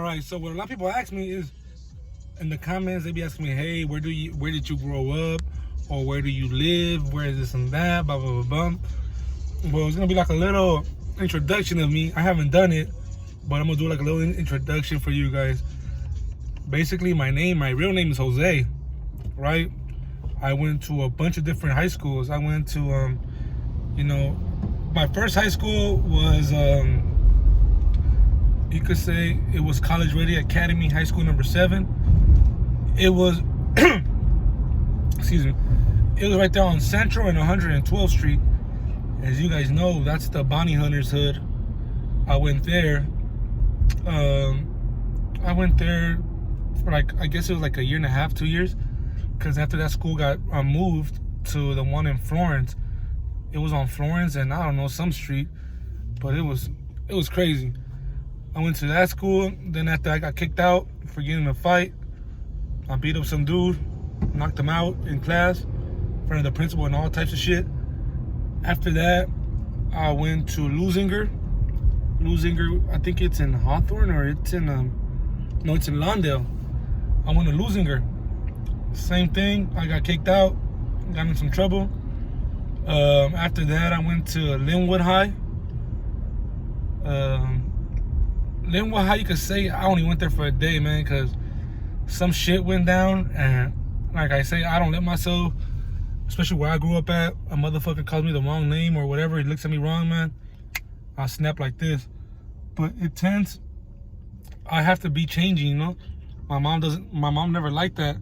right. So what a lot of people ask me is, in the comments, they be asking me, hey, where did you grow up? Or where do you live? Where is this and that? Blah, blah, blah, blah. Well, it's going to be like a little introduction of me. I haven't done it, but I'm going to do like a little introduction for you guys. Basically, my real name is Jose, right? I went to a bunch of different high schools. I went to, my first high school was, you could say it was College Ready Academy High School number 7. It was, excuse me, it was right there on Central and 112th Street. As you guys know, that's the Bounty Hunters hood. I went there. I went there for I guess it was like a year and a half, 2 years. Because after that school got moved to the one in Florence. It was on Florence and I don't know, some street. But it was crazy. I went to that school. Then after I got kicked out for getting in a fight, I beat up some dude, knocked him out in class in front of the principal and all types of shit. After that, I went to Lusinger, I think it's in Hawthorne or it's in, no, it's in Lawndale. I went to Lusinger. Same thing, I got kicked out, got in some trouble. After that, I went to Linwood High. Linwood High, you could say I only went there for a day, man, because some shit went down, and like I say, I don't let myself, especially where I grew up at, a motherfucker calls me the wrong name or whatever, he looks at me wrong, man, I'll snap like this. But it tends, I have to be changing, you know. My mom never liked that,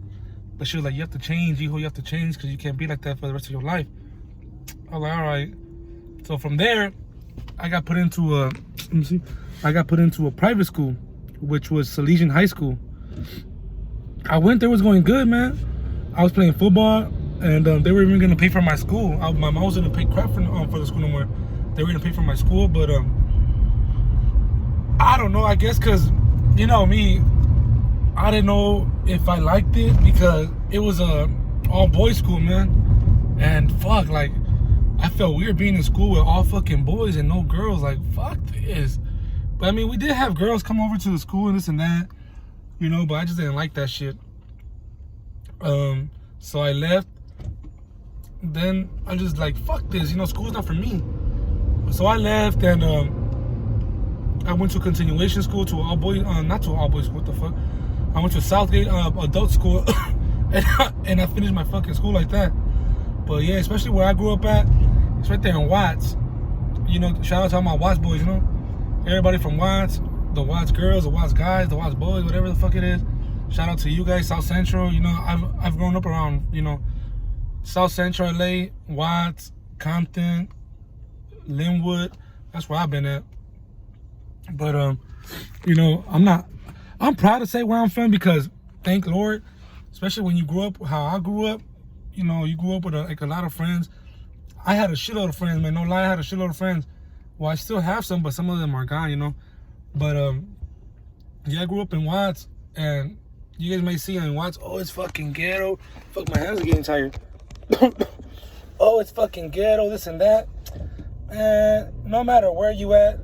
but she was like, you have to change, you have to change, because you can't be like that for the rest of your life. I was like, all right. So from there, I got put into a private school, which was Salesian High School. I went there, was going good, man. I was playing football, and they were even gonna pay for my school. My mom was gonna pay crap for the school no more. They were gonna pay for my school, but I don't know. I guess because you know me, I didn't know if I liked it because it was a all boys school, man. And fuck, like I felt weird being in school with all fucking boys and no girls. Like fuck this. But I mean, we did have girls come over to the school and this and that. You know, but I just didn't like that shit. So I left. Then I just like, fuck this, you know, school's not for me. So I left and I went to a continuation school, to an all boys, not to an all boys school, what the fuck? I went to Southgate adult school and I finished my fucking school like that. But yeah, especially where I grew up at, it's right there in Watts. You know, shout out to all my Watts boys, you know? Everybody from Watts. The Watts girls, the Watts guys, the Watts boys, whatever the fuck it is. Shout out to you guys, South Central. You know, I've grown up around, you know, South Central LA, Watts, Compton, Linwood. That's where I've been at. But you know, I'm proud to say where I'm from because thank Lord, especially when you grew up how I grew up, you know, you grew up with a lot of friends. I had a shitload of friends, man. No lie, I had a shitload of friends. Well, I still have some, but some of them are gone, you know. But yeah, I grew up in Watts, and you guys may see in Watts, oh, it's fucking ghetto. Fuck, my hands are getting tired. Oh, it's fucking ghetto, this and that. And no matter where you at,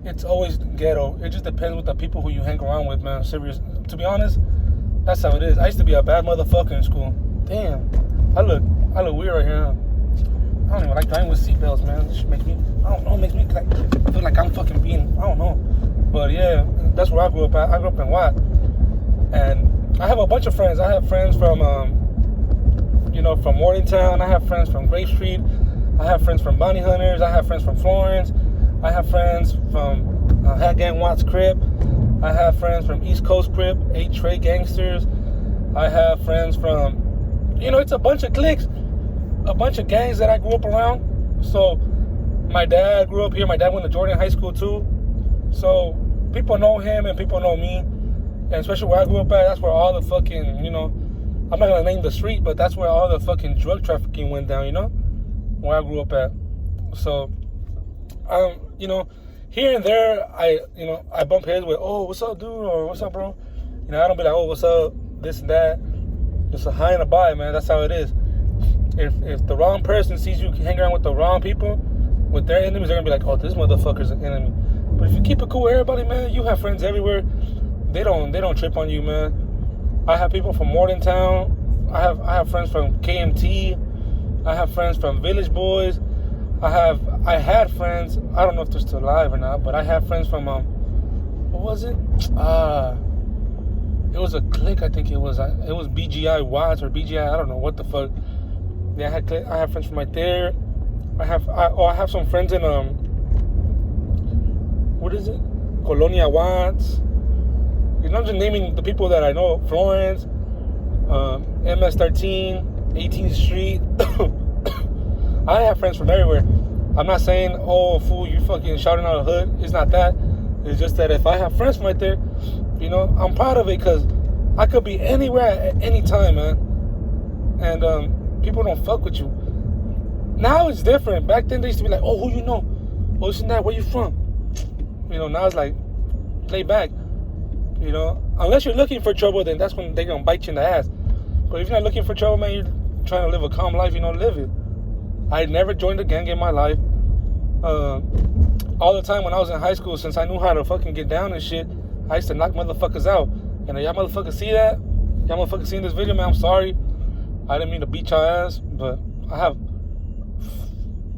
it's always ghetto. It just depends with the people who you hang around with, man. Serious. To be honest, that's how it is. I used to be a bad motherfucker in school. Damn, I look weird right here. Huh? I don't even like driving with seatbelts, man. It makes me, I don't know, it makes me like feel like I'm fucking being, I don't know. But yeah, that's where I grew up at. I grew up in Watt. And I have a bunch of friends. I have friends from, you know, from Morgantown. I have friends from Grape Street. I have friends from Bounty Hunters. I have friends from Florence. I have friends from Hat Gang Watts Crib. I have friends from East Coast Crib, 8 Trey Gangsters. I have friends from, you know, it's a bunch of cliques, a bunch of gangs that I grew up around. So my dad grew up here. My dad went to Jordan High School too. So people know him and people know me. And especially where I grew up at, that's where all the fucking, you know, I'm not going to name the street, but that's where all the fucking drug trafficking went down, you know, where I grew up at. So, you know, here and there, I bump heads with, oh, what's up, dude, or what's up, bro? You know, I don't be like, oh, what's up, this and that. Just a high and a bye, man. That's how it is. If the wrong person sees you hang around with the wrong people, with their enemies, they're going to be like, oh, this motherfucker's an enemy. But if you keep it cool with everybody, man, you have friends everywhere. don't trip on you, man. I have people from Morgantown. I have friends from KMT. I have friends from Village Boys. I had friends. I don't know if they're still alive or not, but I had friends from what was it? It was a clique. I think it was BGI Watts or BGI. I don't know what the fuck. Yeah, I have friends from right there. I have some friends in what is it? Colonia Watts. You know, I'm just naming the people that I know. Florence, MS13, 18th Street. I have friends from everywhere. I'm not saying, oh, fool, you fucking shouting out the hood. It's not that. It's just that if I have friends from right there, you know, I'm proud of it because I could be anywhere at any time, man. And people don't fuck with you. Now it's different. Back then they used to be like, oh, who you know? Oh, this and that, where you from? You know, now it's like, lay back. You know, unless you're looking for trouble, then that's when they're going to bite you in the ass. But if you're not looking for trouble, man, you're trying to live a calm life, you know, live it. I never joined a gang in my life. All the time when I was in high school, since I knew how to fucking get down and shit, I used to knock motherfuckers out. And if y'all motherfuckers see that, y'all motherfuckers seen this video, man, I'm sorry. I didn't mean to beat y'all ass, but I have,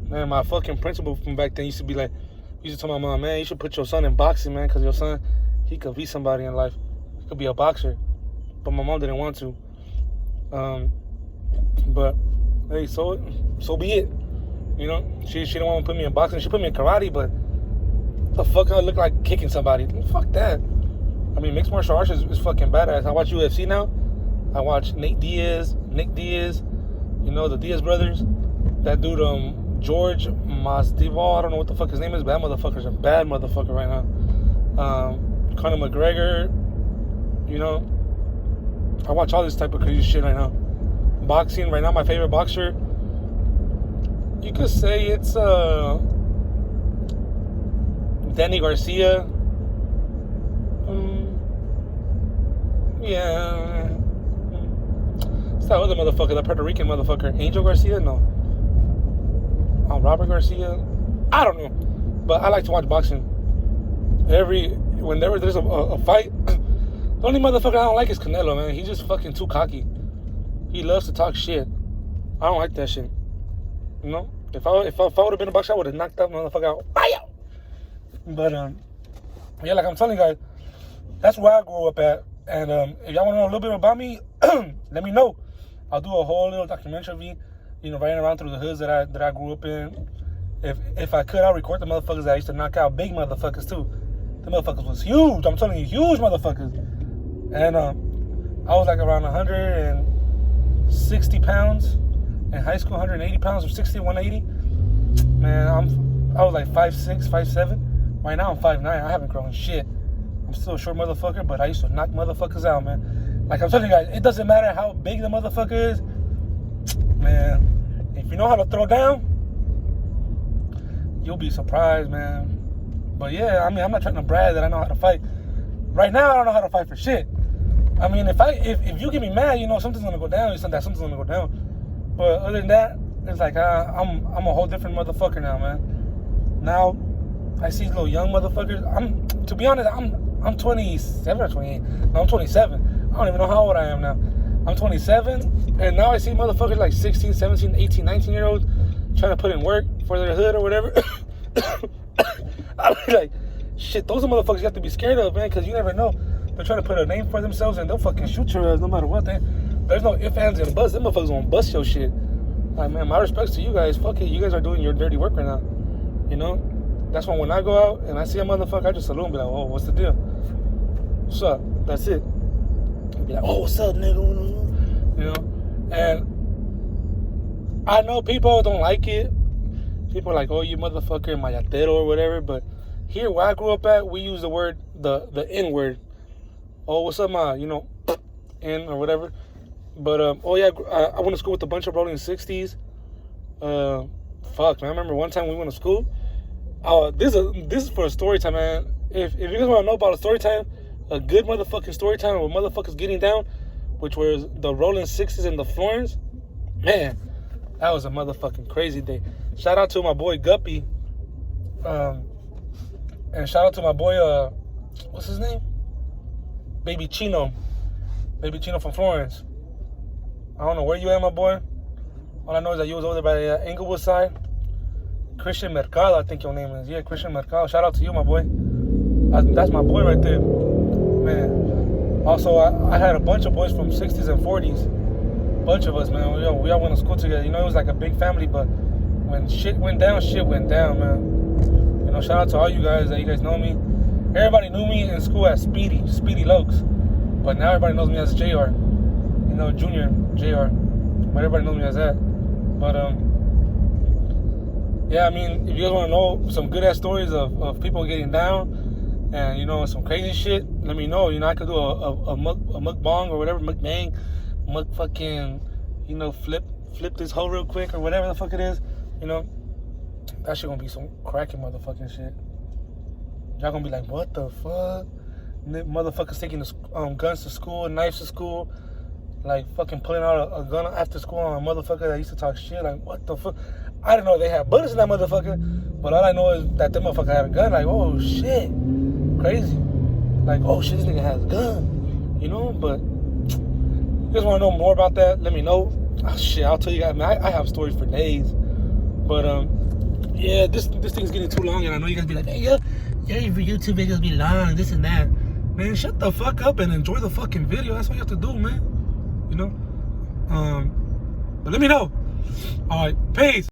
man, my fucking principal from back then used to be like, used to tell my mom, man, you should put your son in boxing, man, because your son, he could be somebody in life. He could be a boxer. But my mom didn't want to. But, hey, so be it. You know, she didn't want to put me in boxing. She put me in karate, but the fuck I look like kicking somebody. Fuck that. I mean, mixed martial arts is fucking badass. I watch UFC now. I watch Nick Diaz, you know, the Diaz brothers. That dude, George Masvidal, I don't know what the fuck his name is, but that motherfucker's a bad motherfucker right now. Conor McGregor, you know. I watch all this type of crazy shit right now. Boxing, right now, my favorite boxer, you could say it's Danny Garcia. Yeah. It's that other motherfucker, that Puerto Rican motherfucker. Angel Garcia? No. Robert Garcia? I don't know. But I like to watch boxing. Whenever there's a fight, the only motherfucker I don't like is Canelo, man. He's just fucking too cocky. He loves to talk shit. I don't like that shit. You know? If I would have been a boxer, I would have knocked that motherfucker out. Bam! But, yeah, like I'm telling you guys, that's where I grew up at. And if y'all want to know a little bit about me, let me know. I'll do a whole little documentary, you know, riding around through the hoods that I grew up in. If I could, I'll record the motherfuckers that I used to knock out, big motherfuckers too. The motherfuckers was huge. I'm telling you, huge motherfuckers. And I was like around 160 pounds in high school, 180 pounds, or 60, 180. Man, I was like 5'6", 5'7". Right now I'm 5'9". I haven't grown shit. I'm still a short motherfucker, but I used to knock motherfuckers out, man. Like I'm telling you guys, it doesn't matter how big the motherfucker is. Man, if you know how to throw down, you'll be surprised, man. But yeah, I mean, I'm not trying to brag that I know how to fight. Right now, I don't know how to fight for shit. I mean, if you get me mad, you know, something's gonna go down. Something's gonna go down. But other than that, it's like I'm a whole different motherfucker now, man. Now I see little young motherfuckers. To be honest, I'm 27 or 28. No, I'm 27. I don't even know how old I am now. I'm 27, and now I see motherfuckers like 16, 17, 18, 19-year-olds trying to put in work for their hood or whatever. I be like, shit, those are motherfuckers you have to be scared of, man, because you never know. They're trying to put a name for themselves, and they'll fucking shoot your ass no matter what. There's no ifs, ands, and buts. Them motherfuckers gonna bust your shit. Like, man, my respects to you guys. Fuck it, you guys are doing your dirty work right now. You know? That's why when I go out and I see a motherfucker, I just salute and be like, oh, what's the deal? What's up? That's it. I'll be like, oh, what's up, nigga? You know? And I know people don't like it. People are like, oh, you motherfucker, mayatero or whatever. But here where I grew up at, we use the word, the N word. Oh, what's up, ma? You know, N or whatever. But, oh, yeah, I went to school with a bunch of rolling 60s. Fuck, man. I remember one time we went to school. This is for a story time, man. If you guys want to know about a story time, a good motherfucking story time with motherfuckers getting down, which was the rolling 60s and the Florence, man, that was a motherfucking crazy day. Shout out to my boy Guppy, and shout out to my boy, what's his name? Baby Chino from Florence. I don't know where you at, my boy. All I know is that you was over there by the Inglewood side. Christian Mercado, I think your name is. Yeah, Christian Mercado. Shout out to you, my boy. That's my boy right there. Man. Also, I had a bunch of boys from 60s and 40s. Bunch of us, man. We all went to school together. You know, it was like a big family, but when shit went down, man. You know, shout out to all you guys that you guys know me. Everybody knew me in school as Speedy Lokes. But now everybody knows me as JR. You know, Junior JR. But everybody knows me as that. But, yeah, I mean, if you guys want to know some good-ass stories of people getting down and, you know, some crazy shit, let me know. You know, I could do a mukbang or whatever, mukbang, fucking, you know, flip this hoe real quick or whatever the fuck it is. You know, that shit gonna be some cracking motherfucking shit. Y'all gonna be like, what the fuck? Motherfuckers taking the guns to school, knives to school, like fucking pulling out a gun after school on a motherfucker that used to talk shit. Like, what the fuck? I didn't know they had bullets in that motherfucker, but all I know is that the motherfucker had a gun. Like, oh shit, crazy. Like, oh shit, this nigga has a gun. You know, but you guys want to know more about that? Let me know. Oh, shit, I'll tell you guys, man. I have stories for days, but yeah, this thing's getting too long, and I know you guys be like, hey, your YouTube videos be long, this and that. Man, shut the fuck up and enjoy the fucking video. That's what you have to do, man. You know? But let me know. All right, peace.